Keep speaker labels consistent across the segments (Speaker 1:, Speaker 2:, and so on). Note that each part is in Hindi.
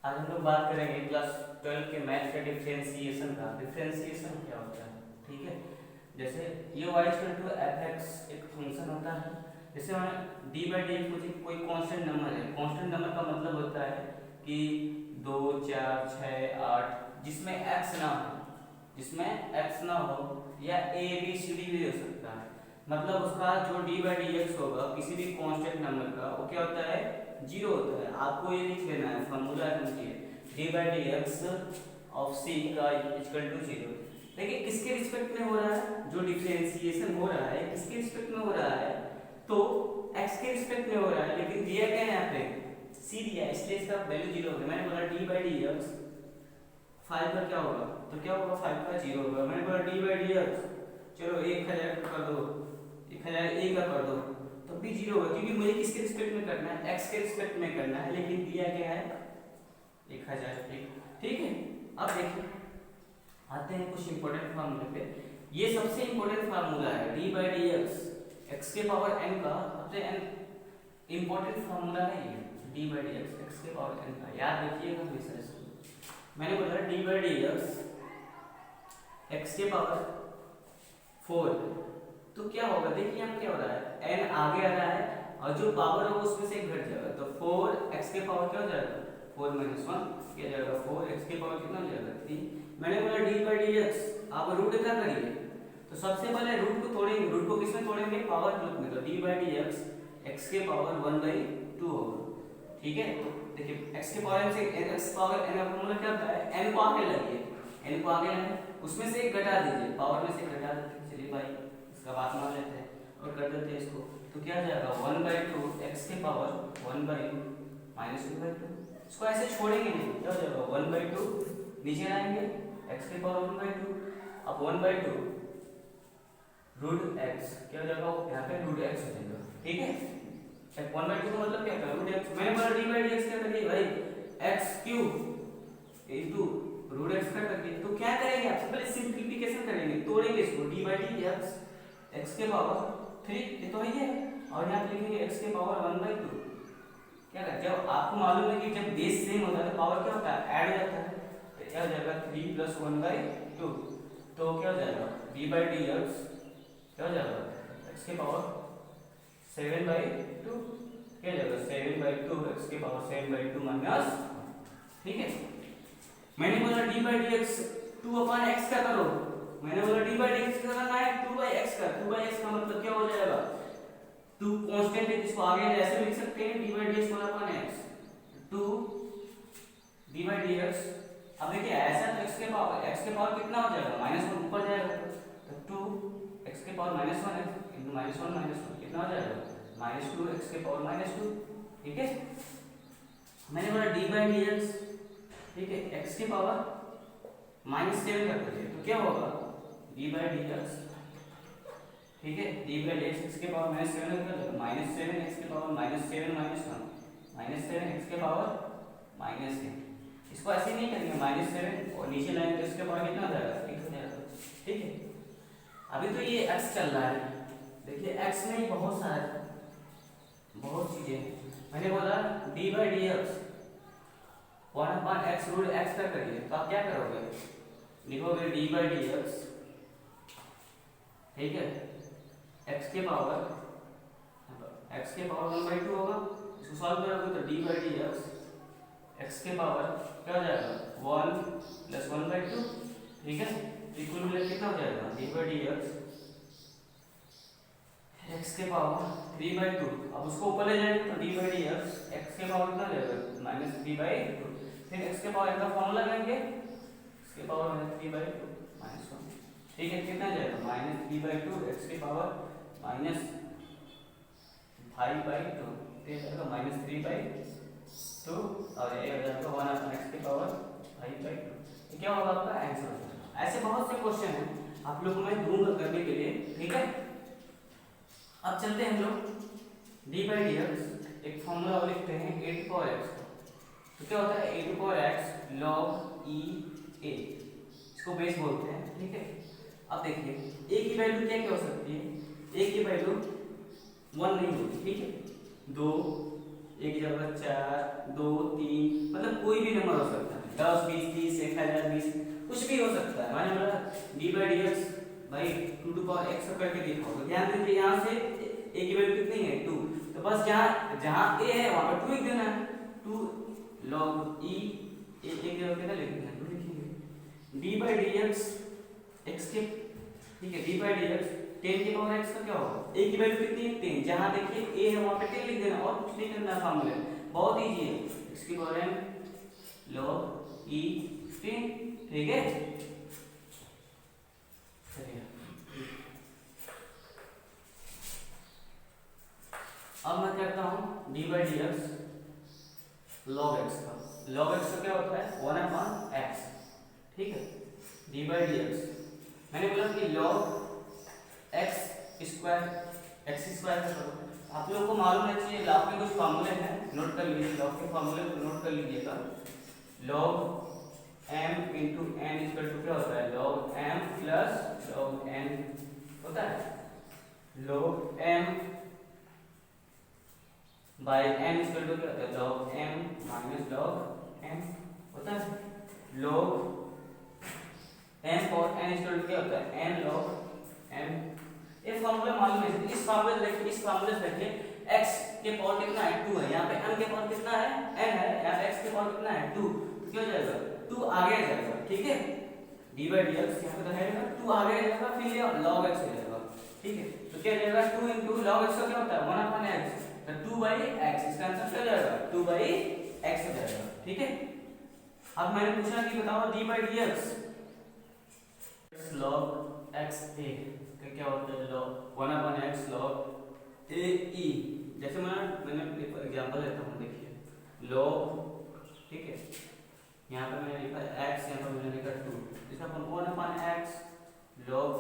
Speaker 1: आज हम लोग बात करेंगे क्लास 12 के मैथ के डिफरेंशिएशन का। डिफरेंशिएशन क्या होता है, ठीक है। जैसे ये y equal to f x एक फंक्शन होता है। जैसे हमें डी बाई डी एक्स मुझे कोई कांस्टेंट नंबर है। कांस्टेंट नंबर का मतलब होता है कि 2, 4, 6, 8 जिसमें x ना हो, या ए बी सी डी भी हो सकता है। मतलब उसका जो डी बाई डी एक्स होगा किसी भी कांस्टेंट नंबर का, वो क्या होता है, जीरो होता है। आपको ये लिख लेना है, फॉर्मूला समझिए, d by d x of c का इक्वल टू जीरो। देखिए किसके रिस्पेक्ट में हो रहा है, जो डिफरेंशिएशन हो रहा है किसके रिस्पेक्ट में हो रहा है, तो x के रिस्पेक्ट में हो रहा है। लेकिन दिया क्या है यहाँ पे, c दिया है, इसलिए इसका वैल्यू जीरो होगा। मैंने बोला डी बाई डी एक्स 5 का क्या होगा, तो क्या होगा, 5 का जीरो होगा। मैंने बोला डी बाई डी एक्स, चलो 1000 कर दो, 1000 a का कर दो, तो भी जीरो होगा, क्योंकि मुझे किसके रिस्पेक्ट में करना है, x के रिस्पेक्ट में करना है। लेकिन दिया क्या है, 1000, ठीक है। अब देखिए आते हैं कुछ इंपॉर्टेंट फार्मूले पे। ये सबसे इंपॉर्टेंट फार्मूला है, D by d x x के पावर n का सबसे इंपॉर्टेंट फार्मूला है ये, D by d x x के पावर n का। याद रखिएगा हमेशा इसको। मैंने बोला d by d x x के पावर 4, तो क्या होगा, देखिए यहाँ क्या हो रहा है, n आगे आ रहा है और जो पावर होगा उसमें से एक घट जाएगा, तो 4x के पावर क्या हो जाएगा, 4 - 1 क्या जाएगा, 4x के पावर कितना हो जाएगा, 3। मैंने बोला डी बाई डी एक्स, आप रूट क्या करिए, तो सबसे पहले रूट को तोड़ेंगे। रूट को किसमें तोड़ेंगे, पावर ग्रुप में, तो D by d x x के पावर 1/2 होगा, ठीक है। देखिए x के पावर n से x पावर n का फॉर्मूला क्या होता है, n को आगे लाइए, n को आगे लाइए, उसमें से एक घटा दीजिए, पावर में से घटा देते, चलिए भाई इसका बात मान लेते हैं और कर देते हैं इसको, तो क्या आ जाएगा 1/2 x के पावर 1/2 - 2/2। इसको ऐसे छोड़ेंगे नहीं, क्या हो जाएगा 1/2, नीचे लाएंगे x के पावर 1/2, अब 1/2 रूट x क्या हो जाएगा, यहाँ पे रूट x हो जाएगा, ठीक है। 1/2 का मतलब क्या है, रूट x। मैंने बोला डी बाई डी एक्स क्या करिए भाई, x³ इनटू रूट x का करके, तो क्या करेंगे आप, पहले सिंपलीफिकेशन करेंगे, तोड़ेंगे इसको, D by d x x के पावर 3, ये तो है, और यहाँ पे लिखेंगे x के पावर 1/2। क्या कर, जब आपको मालूम है कि जब बेस सेम होता है तो पावर क्या होता है, ऐड हो जाता है, तो क्या हो जाएगा 3 + 1/2, तो क्या हो जाएगा डी बाई डी एक्स क्या हो जाएगा, x के पावर 7/2, क्या जाएगा 7/2 x के पावर 7/2 माइनस, ठीक है। मैंने बोला d by d x 2/x का करो, मैंने बोला डी बाई डी एक्स का करना है 2/x का, 2/x का मतलब क्या हो जाएगा, 2 कांस्टेंट है जिसको आगे ऐसे लिख सकते हैं, D by d x upon x, 2 D by d x. अब देखिए ऐसा तो x के पावर कितना हो जाएगा, -1 ऊपर जाएगा, तो 2 x के पावर -1 इनटू -1 कितना हो जाएगा, -2 x के पावर -2, ठीक है। मैंने बोला डी बाई डी एक्स, ठीक है, x के पावर -7 कर दीजिए, तो क्या होगा डी बाई डी एक्स, ठीक है, D by d x x के पावर -7 कर दो, -7 x के पावर -7 -1 -7 x के पावर -1। इसको ऐसे नहीं करेंगे, -7 और नीचे लाएंगे तो इसके पावर कितना हो जाएगा, 1 हो जाएगा, ठीक है। अभी तो ये x चल रहा है, देखिए x में बहुत सारा बहुत चीजें। मैंने बोला d by d x 1/x root x का करिए, तो आप क्या करोगे, लिखोगे डी बाई डी एक्स, ठीक है, x के पावर 1/2 होगा, इसको सॉल्व करोगे तो D by d x x के पावर क्या हो जाएगा 1 + 1/2, ठीक है। इक्वल मिला कितना हो जाएगा, D by d x x के पावर 3/2। अब उसको ऊपर ले जाएंगे तो D by d x x के पावर कितना जाएगा -3/2, फिर x के पावर का फॉर्मूला लगाएंगे, x के पावर -3/2 -1, ठीक है, कितना जाएगा -3/2 x के पावर -5/2, तो जाएगा -3/2 और ये हो जाएगा 1/x के पावर 5/2। क्या होगा आपका आंसर। ऐसे बहुत से क्वेश्चन हैं आप लोगों को मैं दूंगा करने के लिए, ठीक है। अब चलते हैं हम लोग डी बाई डी एक्स एक फॉर्मूला और लिखते हैं a⁴x, तो क्या होता है a⁴x log e a, इसको बेस बोलते हैं, ठीक है। अब देखिए a की वैल्यू क्या क्या हो सकती है, a की वैल्यू 1 नहीं होगी, ठीक है, 2 एक की जगह 4, 2, 3, मतलब कोई भी नंबर हो सकता है, 10, 20, 30, 1000, 20, कुछ भी हो सकता है। मैंने बोला डी बाई डी एक्स भाई 2 टू पावर x करके दिखाओ, तो ध्यान दीजिए यहाँ से a की वैल्यू कितनी है 2, तो बस जहाँ जहाँ a है वहाँ पर 2 लिख देना है, 2 log e a की जगह कितना लिखेंगे 2 लिखेंगे। D by d x x के, ठीक है, डी बाई डी एक्स 10 की पावर x का क्या होगा, a की वैल्यू कितनी है 10, जहाँ देखिए a है वहाँ पे 10 लिख देना और कुछ नहीं करना, फार्मूला बहुत इजी है, x की पावर m log e 10, ठीक है। अब मैं कहता हूँ D by d x log x का, लॉग एक्स का क्या होता है 1/x, ठीक है। डी बाई डी एक्स मैंने बोला कि लॉग एक्स स्क्वायर का करो, आप लोगों को मालूम है चाहिए, लॉग के कुछ फार्मूले हैं, नोट कर लीजिए, लॉग के फार्मूले को नोट कर लीजिएगा। Log m into n equal to क्या होता है log m plus log n होता है, log m by n equal to क्या होता है log m minus log m होता है, log m और n इक्वल टू क्या होता है n log m। ये फार्मूला मालूम है, इस फार्मूले से देखिए, इस फार्मूले से देखिए x के पावर कितना है 2 है, यहाँ पे m के पावर कितना है n है, यहाँ पे x के पावर कितना है 2, तो क्या हो जाएगा 2 आगे आ जाएगा, ठीक है। डी बाई डी एक्स यहाँ पे तो है 2 आगे आ जाएगा, फिर ये log x हो जाएगा, ठीक है। तो क्या हो जाएगा 2 इंटू log x का क्या होता है 1/x, तो 2/x, इसका आंसर क्या हो जाएगा 2/x हो जाएगा, ठीक है। अब मैंने पूछा कि बताओ D by d x log x a का क्या होता है log 1/x log a e, जैसे मैंने एग्जांपल लेता हूँ, देखिए log, ठीक है, यहाँ पे मैंने लिखा x, यहाँ पर मैंने लिखा 2, इसका अपन 1/x log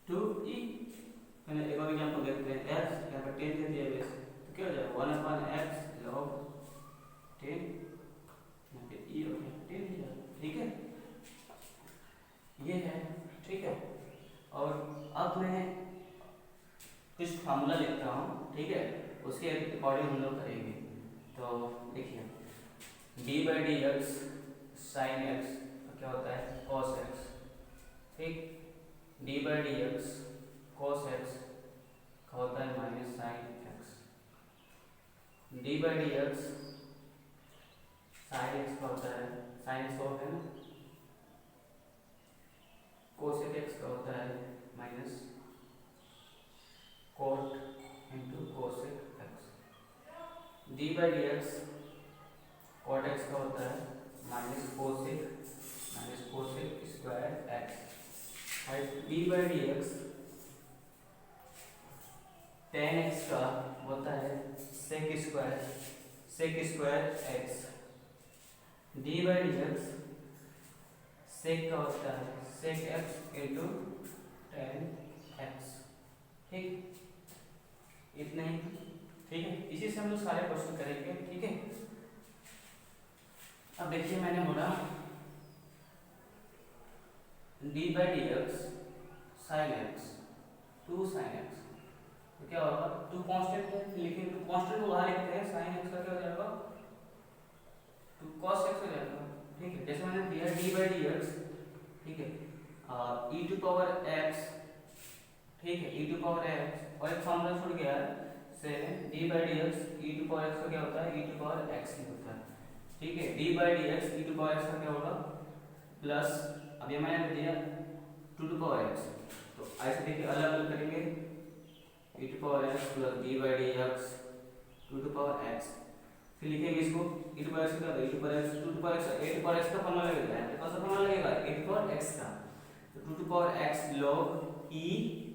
Speaker 1: 2e, मैंने एक और एग्जांपल देखते हैं x, यहाँ पर 10 दे दिया बेस, तो क्या हो जाएगा 1/x log 10, यहाँ पे e और यहाँ 10 दिया, ठीक है, ये है, ठीक है। और अब मैं कुछ फार्मूला लिखता हूँ, ठीक है, उसके अकॉर्डिंग हम लोग करेंगे। तो देखिए D by d x sine x क्या होता है कॉस एक्स, ठीक, D by d x cos x का होता है minus sine x, d by d x sine x का होता है, साइन एक्स होता है ना, कोसेक एक्स का होता है minus cot into cosec x, d by d x cot x का होता है minus cosec square x, d by d x tan x का होता है sec square x, d by d x sec का होता है sec x into tan x, ठीक, इतना ही, ठीक है। इसी से हम लोग सारे क्वेश्चन करेंगे, ठीक है। अब देखिए मैंने बोला d by d x sine x 2 sine x, तो क्या होगा 2 कांस्टेंट है, लेकिन कांस्टेंट को बाहर लिखते हैं, साइन एक्स का क्या हो जाएगा 2 cos x हो जाएगा, ठीक है। जैसे मैंने दिया डी बाई डी एक्स, ठीक है, e टू पावर x, ठीक है, e टू पावर x, और एक फॉर्मूला छूट गया से d by d x e to power x का क्या होता है e टू पावर x ही होता है, ठीक है। d by d x e to power x का क्या होगा प्लस, अब ये मैंने दिया 2 टू पावर x, तो ऐसे देखिए अलग अलग करेंगे e to power x plus d by d x 2 to power x, फिर लिखेंगे इसको e टू पावर x का, e to power x 2 to power x, a to power x का फॉर्मूला लगेगा, यहाँ पे कौन सा फॉर्मूला लगेगा a टू पावर x का, तो 2 to power x log e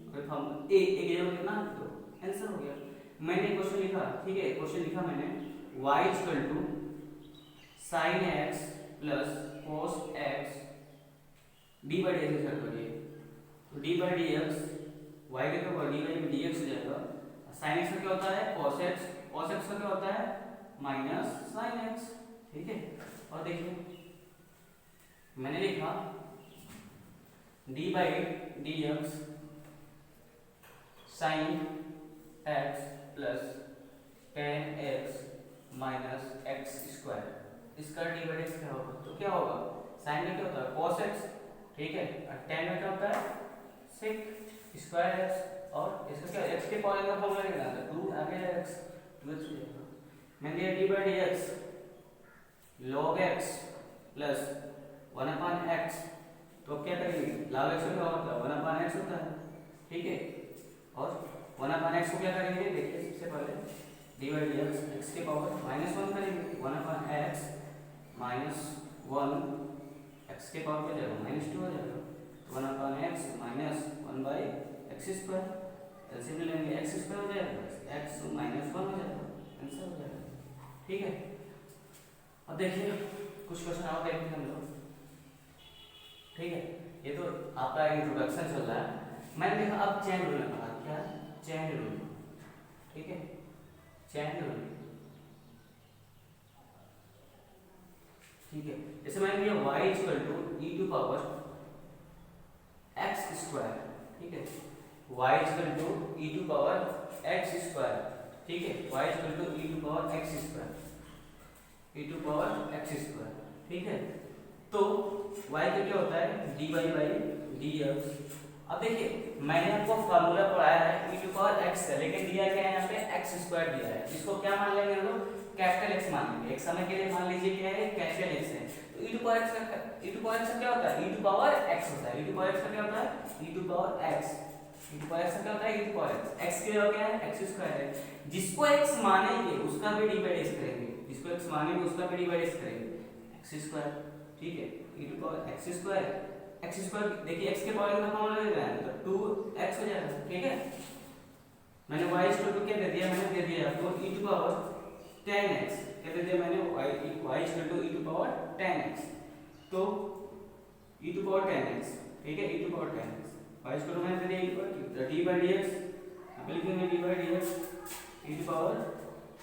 Speaker 1: और फॉर्मूला a की जगह कितना 2, आंसर हो गया। मैंने क्वेश्चन लिखा, ठीक है, क्वेश्चन लिखा मैंने y equal to sin x plus cos x d by d x solve करिए, तो d by d x y के ऊपर d बाई डी एक्स हो जाएगा, sin x का क्या होता है cos x का क्या होता है माइनस sin x, ठीक है। और देखिए मैंने लिखा d by d x sine x plus tan x minus x square, इसका डी बाई एक्स क्या होगा, तो क्या होगा, साइन में क्या होता है cos x, ठीक है, और tan में क्या होता है sec स्क्वायर x, और इसका क्या x के पावर का फॉर्मूला क्या है, 2 आ गया x, 2x हो जाएगा। मैंने दिया D by d x log x plus 1/x, तो अब क्या करेंगे, log x क्या होता है 1/x होता है, ठीक है, और 1/x को क्या करेंगे, देखिए सबसे पहले D by d x x के पावर -1 करेंगे, 1/x माइनस 1 एक्स के पावर क्या जाएगा -2 हो जाएगा, तो 1/x minus 1/x square, LCM लेंगे x स्क्वायर हो जाएगा, x -1 हो जाएगा, आंसर हो जाएगा, ठीक है। अब देखिए कुछ क्वेश्चन और देखते हैं हम लोग, ठीक है, ये तो आपका इंट्रोडक्शन चल रहा है। मैंने देखा अब चैन रूल में कहा, क्या चैन रूल, ठीक है, चैन रूल, ठीक है, जैसे मैंने दिया y equal to e to power x square, ठीक है, y equal to e to power x square, ठीक है, y equal to e to power x square, e to power x square, ठीक है, तो y का क्या होता है dy बाई dx। अब देखिए मैंने आपको फार्मूला पढ़ाया है e टू पावर x का, लेकिन दिया क्या है यहाँ पे x स्क्वायर दिया है, इसको क्या मान लेंगे हम लोग, कैपिटल x मान लेंगे, एक समय के लिए मान लीजिए क्या है कैपिटल x है, तो e टू पावर x का e टू पावर x का क्या होता है e टू पावर x होता है, e टू पावर x का क्या होता है e to power x, e to power x का क्या होता है e टू पावर x के लिए क्या है x स्क्वायर है, जिसको x मानेंगे उसका भी डी बाई x करेंगे, जिसको x मानेंगे उसका भी डी बाई x करेंगे, x स्क्वायर, ठीक है, e to power x square, x square देखिए x के पावर का फॉर्मूला ले रहा है तो 2x हो जाएगा, ठीक है, मैंने y इक्वल टू क्या दे दिया, मैंने दे दिया आपको e टू पावर 10x, क्या दे दिया मैंने y equal to e to power 10x, तो e टू पावर 10x, ठीक है, e to power 10x, y equal to मैंने दे दिया equal to d by dx, अब लिखेंगे d by dx e to power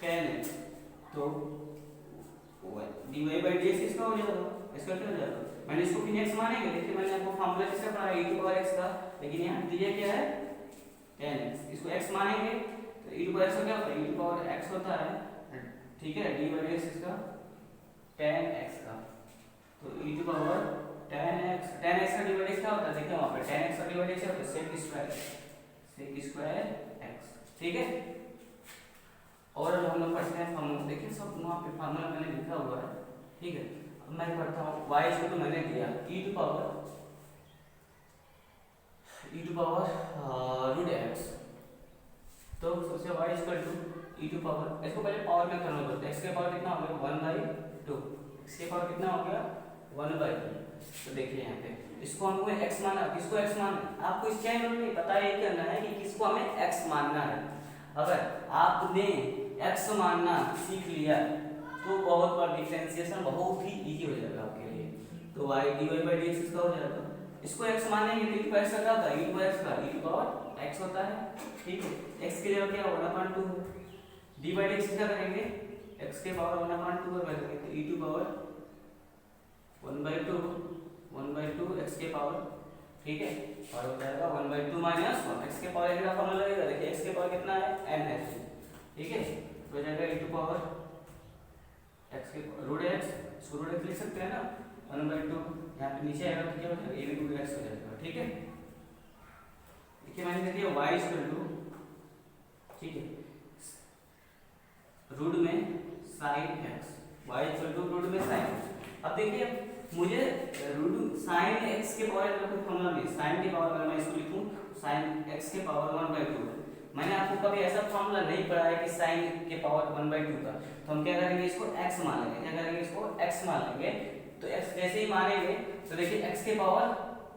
Speaker 1: 10x, तो dy बाई dx इसका हो जाएगा, इसका क्या हो जाएगा, मैंने इसको फिर x मानेंगे, देखिए मैंने आपको फार्मूला किसका पढ़ाया e टू पावर x का, लेकिन यहाँ दिया क्या है 10x, इसको x मानेंगे तो e टू पावर x का क्या होता है e टू पावर x होता है, ठीक है, d बाई dx इसका 10x का, तो e टू पावर 10x का डी बाई dx क्या होता है, देखिए वहाँ पे 10x का डी बाई dx क्या होता है sec स्क्वायर x, ठीक है, और हम लोग पढ़ते हैं फार्मूला, देखिए सब वहाँ पे फार्मूला मैंने लिखा हुआ है, ठीक है, अब मैं पढ़ता हूँ y इक्वल टू मैंने दिया e to power root x, तो सबसे y equal to e to power, इसको पहले पावर में कन्वर्ट करते हैं, x के पावर कितना हो गया 1/2, x के पावर कितना हो गया 1/2, तो देखिए यहाँ पे इसको हमको x माना, किसको x माना, आपको इस चैन रूल में पता ये करना है कि किसको हमें x मानना है, अगर आपने x मानना सीख लिया तो बहुत बार डिफरेंशिएशन बहुत ही इजी हो जाएगा आपके लिए, तो y dy बाई dx इसका हो जाएगा, इसको x मानेंगे तो e टू पावर x का क्या होता है e टू पावर x का e टू पावर x होता है, ठीक है, x के लिए क्या 1/2 dy बाई dx क्या करेंगे x के पावर 1/2 कर करेंगे, तो e टू पावर 1/2 x के पावर, ठीक है, और हो जाएगा 1/2 माइनस 1 x के पावर का फॉर्मूला लगेगा, देखिए x के पावर कितना है n है, ठीक है, तो हो जाएगा e टू पावर x के रूट x, इसको रूट x लिख सकते हैं ना 1/2, यहाँ पे नीचे आएगा तो क्या हो जाएगा a रूट x हो जाएगा, ठीक है, देखिए मैंने दे दिया y इक्वल टू, ठीक है, रूट में sin x, y equal to root में sin, अब देखिए मुझे रूट sin x के पावर का कोई फॉर्मूला नहीं, sin के पावर अगर मैं इसको लिखूं sin x के पावर 1/2, मैंने आपको कभी ऐसा फॉर्मूला नहीं पढ़ा है कि sin के पावर 1/2 का, तो हम क्या करेंगे इसको x मान लेंगे, क्या करेंगे इसको x मान लेंगे, तो x जैसे ही मानेंगे तो देखिए x के पावर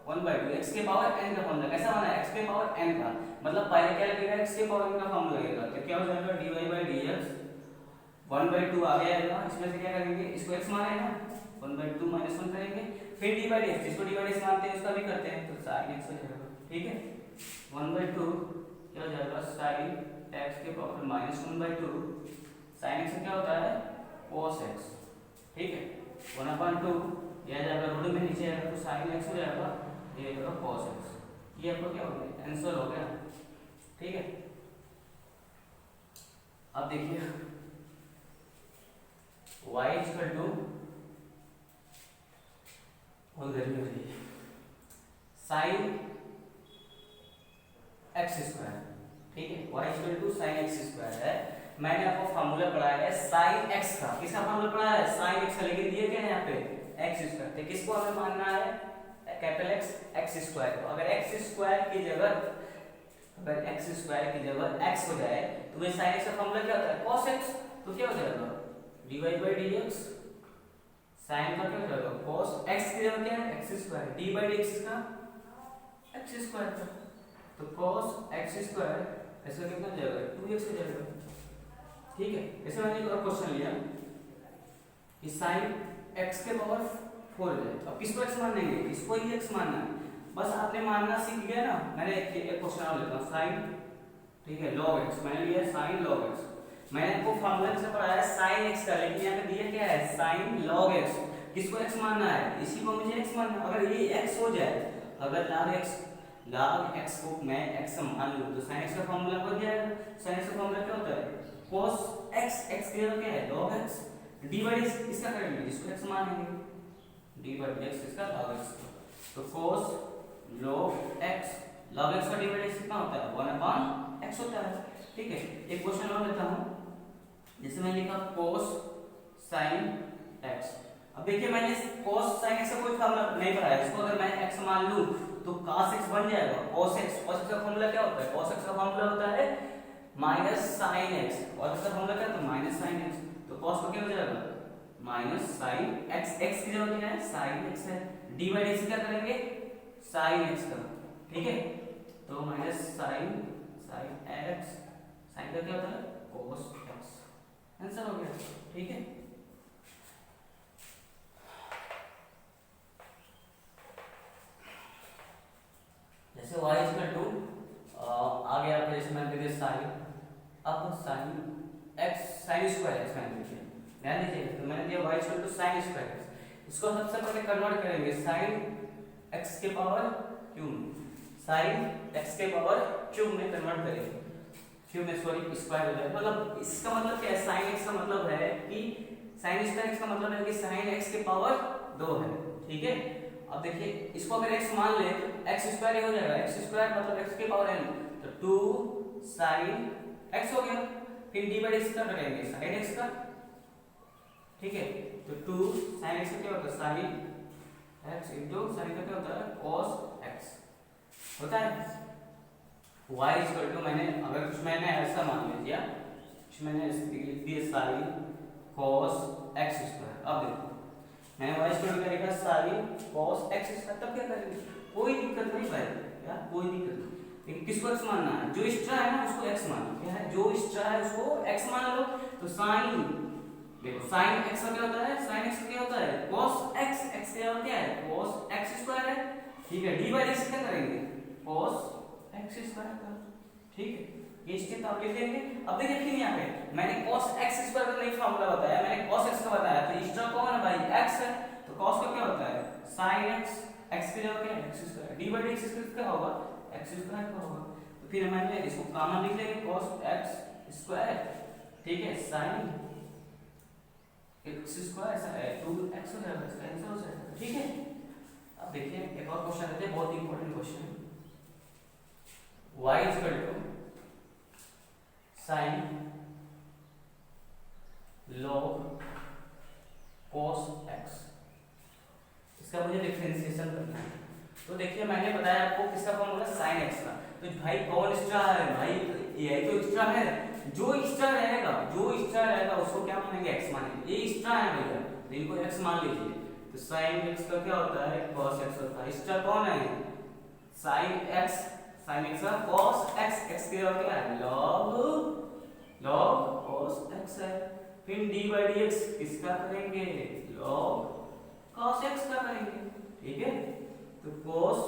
Speaker 1: 1/2, x के पावर n का फॉर्मूला कैसा माना है x के पावर n का, मतलब पहले क्या लगेगा x के पावर n का फॉर्मूला लगेगा, तो क्या हो जाएगा dy बाई dx 1/2 आ गया, इसमें से क्या करेंगे इसको x माने ना 1/2 माइनस 1 करेंगे, फिर डी बाई dx, जिसको डी बाई dx मानते हैं उसका भी करते हैं, तो sin x हो जाएगा, ठीक है, 1/2 क्या हो जाएगा sin x के पावर माइनस 1/2, sin x क्या होता है cos x, ठीक है, 1/2 यह जाएगा रूट में नीचे आएगा तो sin x हो जाएगा, ये आएगा cos x, ये आपको क्या हो गया आंसर हो गया, ठीक है। अब देखिए y इक्वल टू, और गर्मी हो रही है, साइन एक्स स्क्वायर, ठीक है, y equal to sine x square है। मैंने आपको फार्मूला पढ़ाया है साइन एक्स का, किसका फार्मूला पढ़ाया है, साइन एक्स का, लेकिन दिए क्या है यहाँ पे एक्स स्क्वायर, तो किसको हमें मानना है, कैपिटल एक्स एक्स स्क्वायर को। अगर एक्स स्क्वायर की जगह, अगर एक्स स्क्वायर की जगह एक्स हो जाए तो ये साइन एक्स का फार्मूला क्या होता है, cos x, तो क्या हो जाएगा dy by dx, साइन का क्या हो जाएगा cos x की जगह क्या है x square, dy by dx का एक्स स्क्वायर का, तो cos x स्क्वायर ऐसा कितना हो जाएगा 2x हो जाएगा, ठीक है। ऐसे मैंने एक और क्वेश्चन लिया कि साइन x के पावर 4 है, अब किसको x मानेंगे, इसको ही x मानना है, बस आपने मानना सीख लिया ना। मैंने एक क्वेश्चन और लेता हूं, साइन, ठीक है, log x, मैंने लिया साइन log x, मैंने आपको फार्मूला से पढ़ाया है साइन x का, लेकिन यहाँ पे दिया क्या है साइन log x, किसको x मानना है, इसी को मुझे x मानना है। अगर ये x हो जाए, अगर log x को मैं x मान लूं तो sin x का फार्मूला बन जाएगा। sin x का फार्मूला क्या होता है cos x, x की जगह क्या है log x, dy इसका करेंगे, इसको x मानेंगे, dy dx इसका log x, तो cos log x, log x का dy dx कितना होता है 1/x होता है, ठीक है। एक क्वेश्चन और लेता हूं, जैसे मैंने लिखा cos sin x, अब देखिए मैंने cos sin x का कोई फार्मूला नहीं पढ़ाया, इसको अगर मैं x मान लूं तो cos x बन जाएगा, cos x का फार्मूला क्या होता है, cos x का फार्मूला होता है माइनस sin x, और इसका फार्मूला क्या होता है माइनस sin x, तो cos का क्या हो जाएगा माइनस sin x, x की जगह क्या है sin x है, dy dx क्या करेंगे sin x का, ठीक है, तो माइनस sin x, sin का क्या होता है cos x, आंसर हो गया, ठीक है। जैसे y इक्वल टू आ गया आपका, जैसे मैंने दिया साइन, अब sine x sine square x मैंने दिया, ध्यान दीजिए, तो मैंने दिया y equal to sine square x, इसको सबसे पहले कन्वर्ट करेंगे साइन x के पावर क्यूब, साइन x के पावर क्यूब में कन्वर्ट करेंगे, क्यूब में सॉरी स्क्वायर हो जाएगा, मतलब इसका मतलब क्या है, साइन x का मतलब है कि साइन स्क्वायर x का मतलब है कि साइन x के पावर 2 है, ठीक है। अब देखिए इसको अगर x मान ले तो x स्क्वायर ही हो जाएगा, x स्क्वायर मतलब x के पावर n, तो 2 sin x हो गया, फिर dy by dx का करेंगे sin x का, ठीक है, तो 2 sin x का क्या होता है sin x इनटू sin का क्या होता है cos x होता है। y इक्वल टू, मैंने अगर कुछ मैंने ऐसा मान लिया, कुछ मैंने लिख दिया sin cos x स्क्वायर, अब देखो मैंने y इक्वल टू क्या लिखा sin cos x स्क्वायर, तब क्या करेंगे, कोई दिक्कत नहीं भाई यार, कोई दिक्कत नहीं, लेकिन किसको x मानना है, जो एक्स्ट्रा है ना उसको x मानो, क्या है जो एक्स्ट्रा है उसको x मान लो, तो sin, देखो sin x का क्या होता है, sin x का क्या होता है cos x, x का क्या है cos x स्क्वायर है, ठीक है, dy dx क्या करेंगे cos x स्क्वायर का, ठीक है, ये स्टेप आप लिख देंगे। अब देखिए यहाँ पे मैंने cos x स्क्वायर का नहीं फार्मूला बताया, मैंने cos x का बताया, तो एक्स्ट्रा कौन है भाई x है, तो cos का क्या होता है sin x, x की जगह क्या है x स्क्वायर, dy dx क्या होगा x स्क्वायर का होगा, तो फिर मैंने इसको कॉमन लिख लेंगे cos x स्क्वायर, ठीक है, sin x स्क्वायर 2x हो जाएगा, इसका आंसर हो जाएगा, ठीक है। अब देखिए एक और क्वेश्चन लेते हैं, बहुत important question, y equal to sin log cos x, इसका मुझे डिफरेंशिएशन करना है, तो देखिए मैंने बताया आपको किसका फॉर्मूला sin x का, तो भाई कौन एक्स्ट्रा है भाई, ये तो एक्स्ट्रा है, जो एक्स्ट्रा रहेगा उसको क्या मानेंगे x मानेंगे, ये एक्स्ट्रा है भैया, तो इनको x मान लीजिए, तो sin x का क्या होता है cos x होता है, एक्स्ट्रा कौन है sin x का cos x, x की जगह क्या है log cos x है, फिर dy dx किसका करेंगे log cos x का करेंगे, ठीक है, तो cos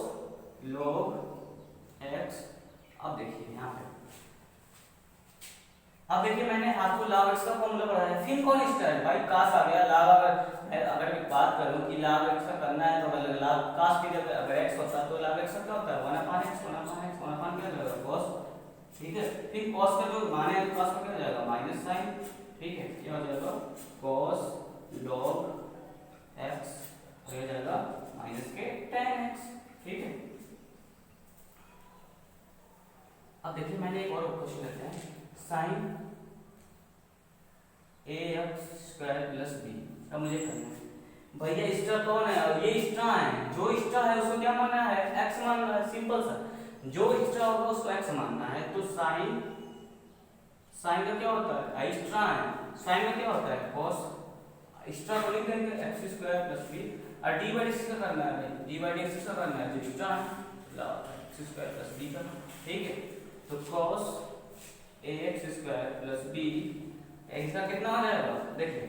Speaker 1: log x, अब देखिए यहाँ पे, अब देखिए मैंने आपको log x का फॉर्मूला पढ़ाया, फिर कौन एक्स्ट्रा है भाई cos आ गया, log अगर मैं बात करूं कि log x का करना है तो मतलब log cos की जगह अगर x होता तो log x का क्या होता है 1/x क्या हो जाएगा cos, ठीक है, फिर cos का जो मान है cos का क्या हो जाएगा माइनस sin, ठीक है, क्या हो जाएगा cos log x हो जाएगा माइनस के tan x। ठीक है, अब देखिए मैंने एक और क्वेश्चन लेते हैं, साइन ax² प्लस b का मुझे करना है। भैया स्टार कौन है? और ये स्टार है, जो स्टार है उसको क्या मानना है? x मानना है, सिंपल सा, जो स्टार होगा उसको x मानना है। तो साइन का क्या होता है? स्टार है, साइन का क्या होता है? cos, स्टार को लिख देंगे x² प्लस b, और डी बाई डी का करना है, डी बाई डी का करना है, जो स्टार x² प्लस b का। ठीक है, तो cos ax² plus b x का कितना हो जाएगा? देखिए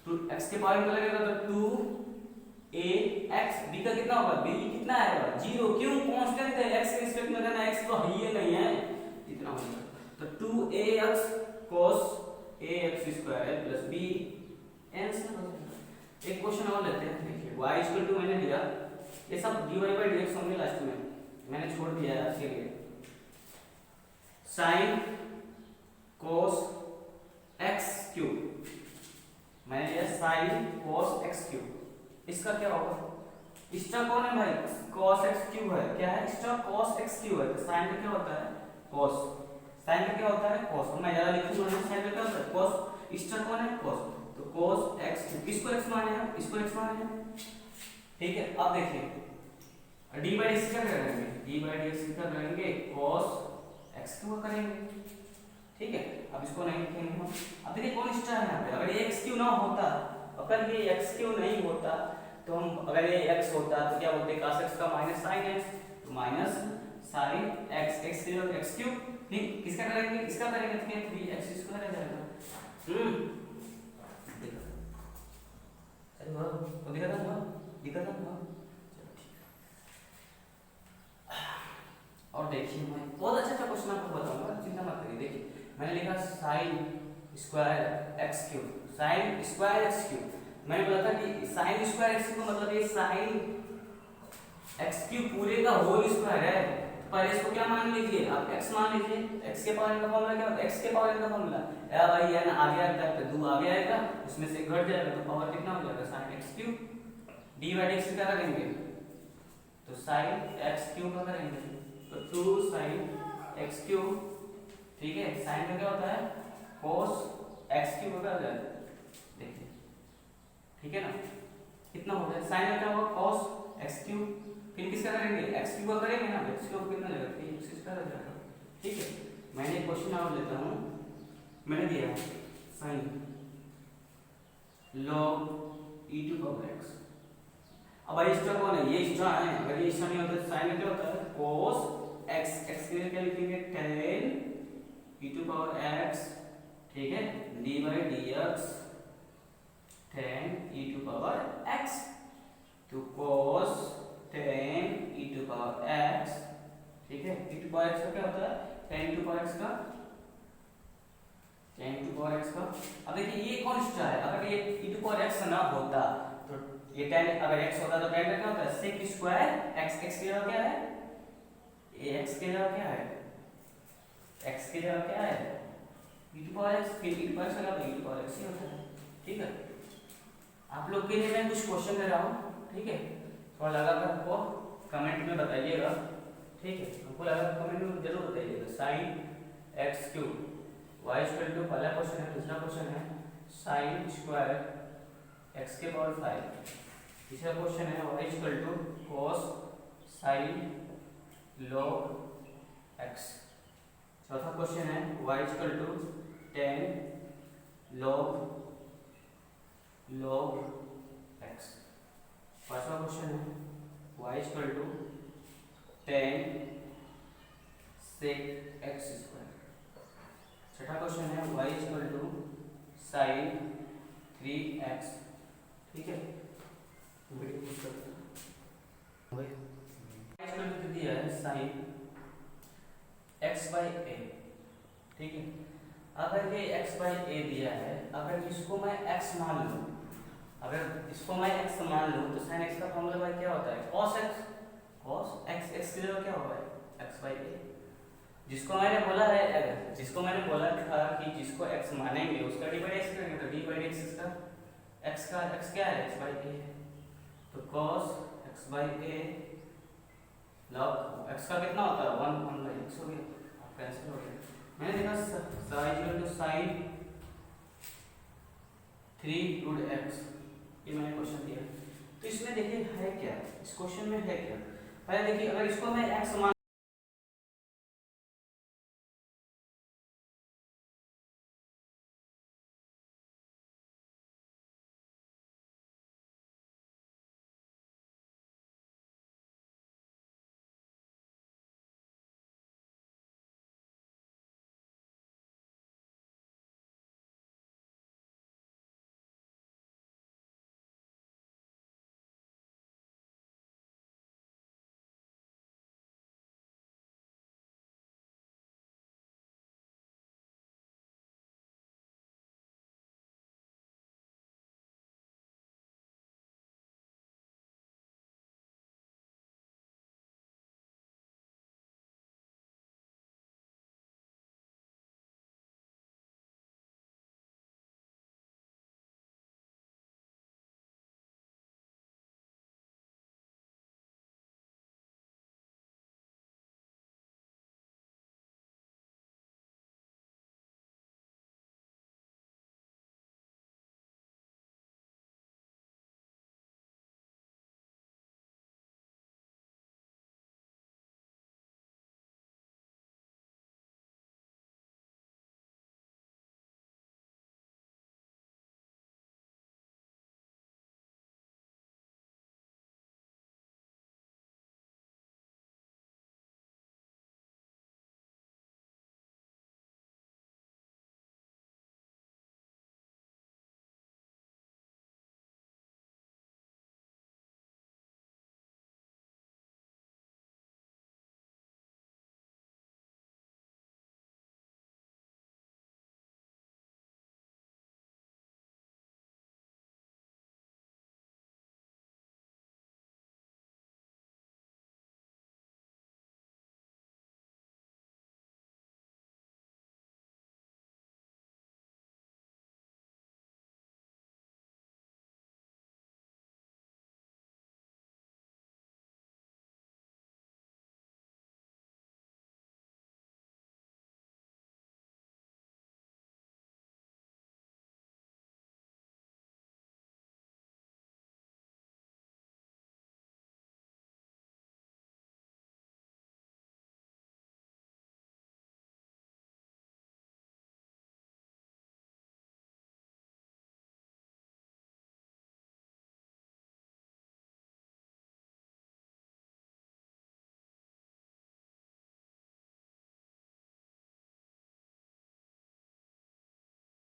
Speaker 1: तो x के पावर में लगेगा तो 2ax, b का कितना होगा? b कितना आएगा? 0। क्यों? कांस्टेंट है, x के रिस्पेक्ट में रहना, x तो है ही नहीं है, इतना हो जाएगा। तो 2ax cos ax² plus b answer हो जाएगा। एक क्वेश्चन और लेते हैं, देखिए y मैंने दिया, ये सब dy बाई dx होंगे लास्ट में, मैंने छोड़ दिया है आपके लिए। sin cos x³ मैंने लिया sin cos x³, इसका क्या होगा? इसका कौन है भाई? cos x³ है, क्या है? इसका cos x³ है, तो sin का क्या होता है? cos, sin का क्या होता है? cos, मैं ज्यादा लिखूंगा नहीं, sin का क्या होता है? cos, इसका कौन है? cos, तो cos x, किसको x माने हैं? इसको x माने हैं। ठीक है, अब देखिए डी बाई डी क्या करेंगे? डी बाई डी क्या करेंगे? cos x³ करेंगे। ठीक है, अब इसको नहीं लिखेंगे हम। अब देखिए कौन स्टार है यहाँ पे, अगर ये x³ ना होता, अगर ये x³ नहीं होता तो हम, अगर ये x होता तो क्या बोलते? cos x का माइनस sin x, तो माइनस sin x, x³ नहीं, किसका करेंगे? इसका करेंगे, तो क्या 3x² आ जाएगा। देखो अरे वाह, तो दिखा था ना, दिखा था ना। और देखिए मैं बहुत अच्छा क्वेश्चन आपको बताऊंगा, चिंता मत करिए। देखिए मैंने लिखा sin² x³, sin² x³, मैंने बोला था कि sin² x³ मतलब ये sin x³ पूरे का होल स्क्वायर है। पहले इसको क्या मान लीजिए आप? x मान लीजिए, x के पावर का फॉर्मूला क्या होता है? x के पावर का फॉर्मूला a बाई n आगे आता है तो 2 आगे आएगा, उसमें से घट जाएगा तो पावर कितना हो जाएगा? sin x³ D by D क्या करेंगे? तो sin x³ का करेंगे, तो 2 sin x³। ठीक है, sin का क्या होता है? cos x³ का हो जाएगा। देखिए ठीक है ना, कितना हो गया? sin का क्या होगा? cos x³, फिर किसका करेंगे? x³ का करेंगे ना, x³ कितना जाएगा? 3x² हो जाएगा। ठीक है, मैंने क्वेश्चन और लेता हूँ, मैंने दिया sin log e⁻x। अब भाई इसका कौन है? ये इसका है, अगर ये इसका नहीं होता तो sin क्या होता है? cos x, x के लिए क्या लिखेंगे? tan e⁻x। ठीक है, d by dx tan e⁻x, तो cos tan e⁻x। ठीक है, e⁻x का क्या होता है? tan e⁻x का, tan e⁻x का। अब देखिए ये कौन सा है? अगर ये e⁻x ना होता तो ये tan, अगर x होता तो tan का क्या होता है? sec² x, x की जगह क्या है? ax की जगह क्या है? x की जगह क्या है? e⁻x, फिर e⁻x का e⁻x ही होता है। ठीक है, आप लोग के लिए मैं कुछ क्वेश्चन ले रहा हूँ, ठीक है, थोड़ा लगा कर हमको कमेंट में बताइएगा। ठीक है, हमको लगा कमेंट में जरूर बताइएगा। sin x³ y² पहला क्वेश्चन है, दूसरा क्वेश्चन है sin² x के पावर 5, तीसरा क्वेश्चन है y cos sin log x, चौथा क्वेश्चन है y tan log x, पांचवा क्वेश्चन है y tan sec x², छठा क्वेश्चन है y sin 3x। ठीक है, दिया है sin x/a। ठीक है, अगर ये x/a दिया है, अगर इसको मैं x मान लूं, अगर इसको मैं x मान लूं तो sin x का फॉर्मूला भाई क्या होता है? cos x, cos x, x की जगह क्या होगा? x/a। जिसको मैंने बोला है, अगर जिसको मैंने बोला था कि जिसको x मानेंगे उसका d/x करेंगे, तो d/x इसका एक्स का एक्स क्या है, एक्स बाई ए, तो cos x by A log x का कितना होता है, 1/x हो गया, आप कैंसिल हो गया। मैंने देखा sin 3√x, ये मैंने क्वेश्चन दिया। तो इसमें देखिए है क्या, इस क्वेश्चन में है क्या, पहले देखिए अगर इसको मैं x मान